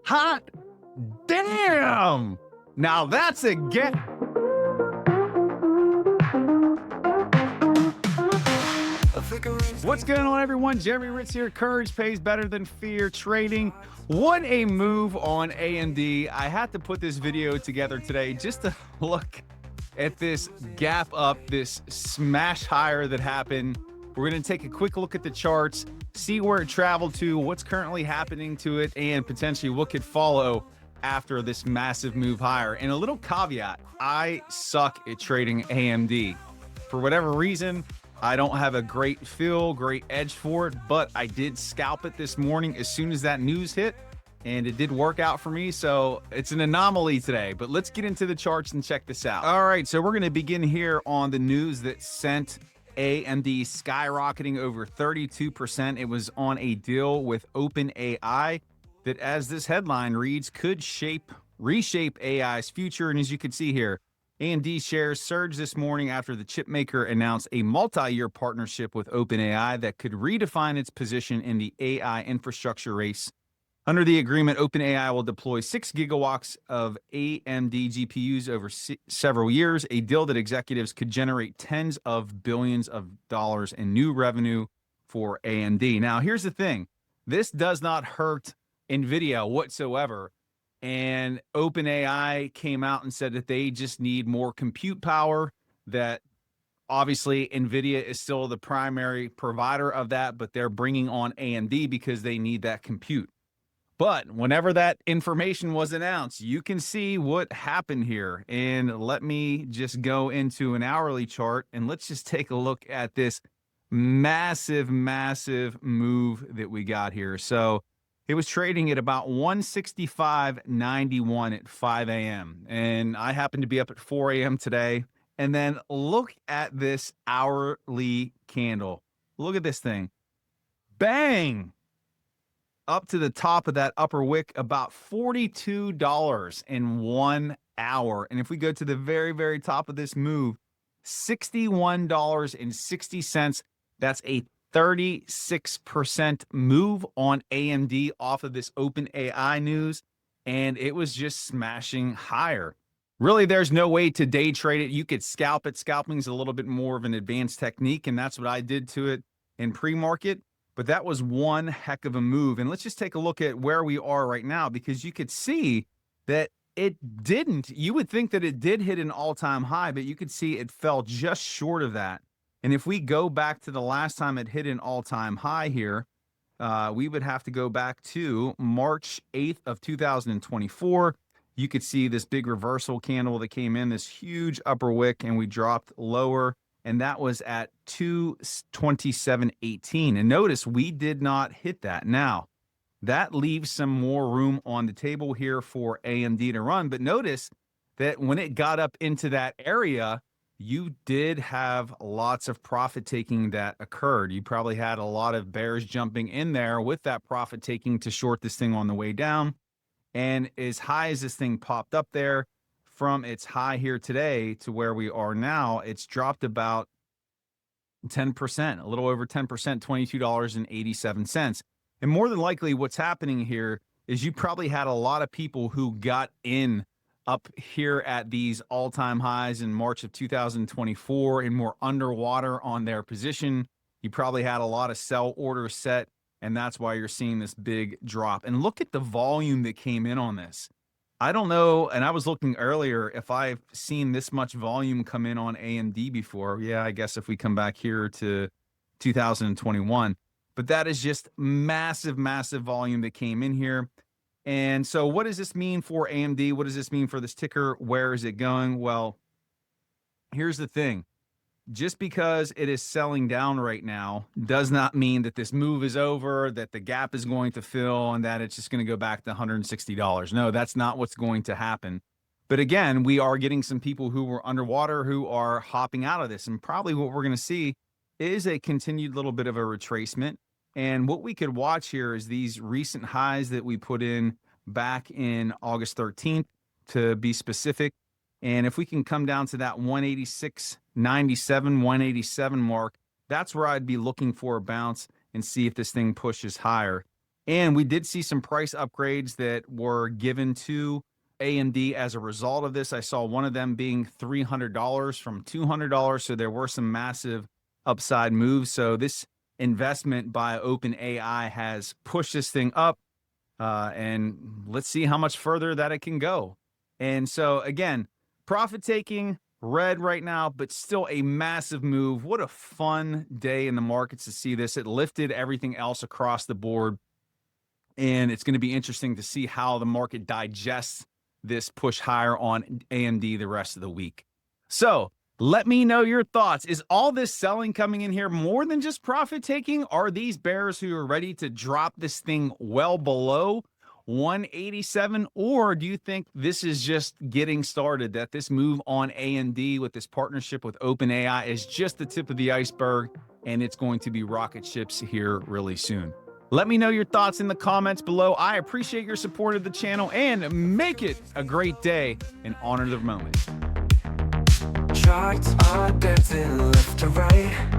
Hot damn! Now that's a get. What's going on, everyone? Jeremy Ritz here. Courage pays better than fear trading. What a move on AMD. I had to put this video together today just to look at this gap up, this smash higher that happened. We're going to take a quick look at the charts, see where it traveled to, what's currently happening to it, and potentially what could follow after this massive move higher. And a little caveat, I suck at trading AMD. For whatever reason, I don't have a great feel, great edge for it, but I did scalp it this morning as soon as that news hit, and it did work out for me. So it's an anomaly today, but let's get into the charts and check this out. All right, so we're going to begin here on the news that sent AMD skyrocketing over 32%. It was on a deal with OpenAI that, as this headline reads, could reshape AI's future. And as you can see here, AMD shares surged this morning after the chipmaker announced a multi-year partnership with OpenAI that could redefine its position in the AI infrastructure race. Under the agreement, OpenAI will deploy 6 gigawatts of AMD GPUs over several years, a deal that executives could generate tens of billions of dollars in new revenue for AMD. Now, here's the thing. This does not hurt NVIDIA whatsoever. And OpenAI came out and said that they just need more compute power, that obviously NVIDIA is still the primary provider of that, but they're bringing on AMD because they need that compute. But whenever that information was announced, you can see what happened here. And let me just go into an hourly chart and let's just take a look at this massive, massive move that we got here. So it was trading at about 165.91 at 5 a.m. And I happened to be up at 4 a.m. today. And then look at this hourly candle. Look at this thing. Bang! Up to the top of that upper wick, about $42 in 1 hour. And if we go to the very, very top of this move, $61.60. That's a 36% move on AMD off of this OpenAI news, and it was just smashing higher. Really, there's no way to day trade it. You could scalp it. Scalping is a little bit more of an advanced technique, and that's what I did to it in pre-market. But that was one heck of a move. And let's just take a look at where we are right now, because you could see that it didn't. You would think that it did hit an all-time high, but you could see it fell just short of that. And if we go back to the last time it hit an all-time high here, we would have to go back to March 8th of 2024. You could see this big reversal candle that came in, this huge upper wick, and we dropped lower, and that was at 227.18. And notice we did not hit that. Now, that leaves some more room on the table here for AMD to run, but notice that when it got up into that area, you did have lots of profit taking that occurred. You probably had a lot of bears jumping in there with that profit taking to short this thing on the way down. And as high as this thing popped up there, from its high here today to where we are now, it's dropped about 10%, a little over 10%, $22.87. And more than likely what's happening here is you probably had a lot of people who got in up here at these all-time highs in March of 2024 and more underwater on their position. You probably had a lot of sell orders set, and that's why you're seeing this big drop. And look at the volume that came in on this. I don't know, and I was looking earlier if I've seen this much volume come in on AMD before. Yeah, I guess if we come back here to 2021. But that is just massive, massive volume that came in here. And so what does this mean for AMD? What does this mean for this ticker? Where is it going? Well, here's the thing. Just because it is selling down right now does not mean that this move is over, that the gap is going to fill, and that it's just going to go back to $160. No, that's not what's going to happen. But again, we are getting some people who were underwater who are hopping out of this. And probably what we're going to see is a continued little bit of a retracement. And what we could watch here is these recent highs that we put in back in August 13th, to be specific. And if we can come down to that 186.97, 187 mark, that's where I'd be looking for a bounce and see if this thing pushes higher. And we did see some price upgrades that were given to AMD as a result of this. I saw one of them being $300 from $200. So there were some massive upside moves. So this investment by OpenAI has pushed this thing up. And let's see how much further that it can go. And so again, profit taking red right now, but still a massive move. What a fun day in the markets to see this. It lifted everything else across the board. And it's going to be interesting to see how the market digests this push higher on AMD the rest of the week. So let me know your thoughts. Is all this selling coming in here more than just profit taking? Are these bears who are ready to drop this thing well below 187? Or do you think this is just getting started, that this move on AMD with this partnership with OpenAI is just the tip of the iceberg and it's going to be rocket ships here really soon? Let me know your thoughts in the comments below. I appreciate your support of the channel, and make it a great day and honor the moment. Charts are dancing left to right.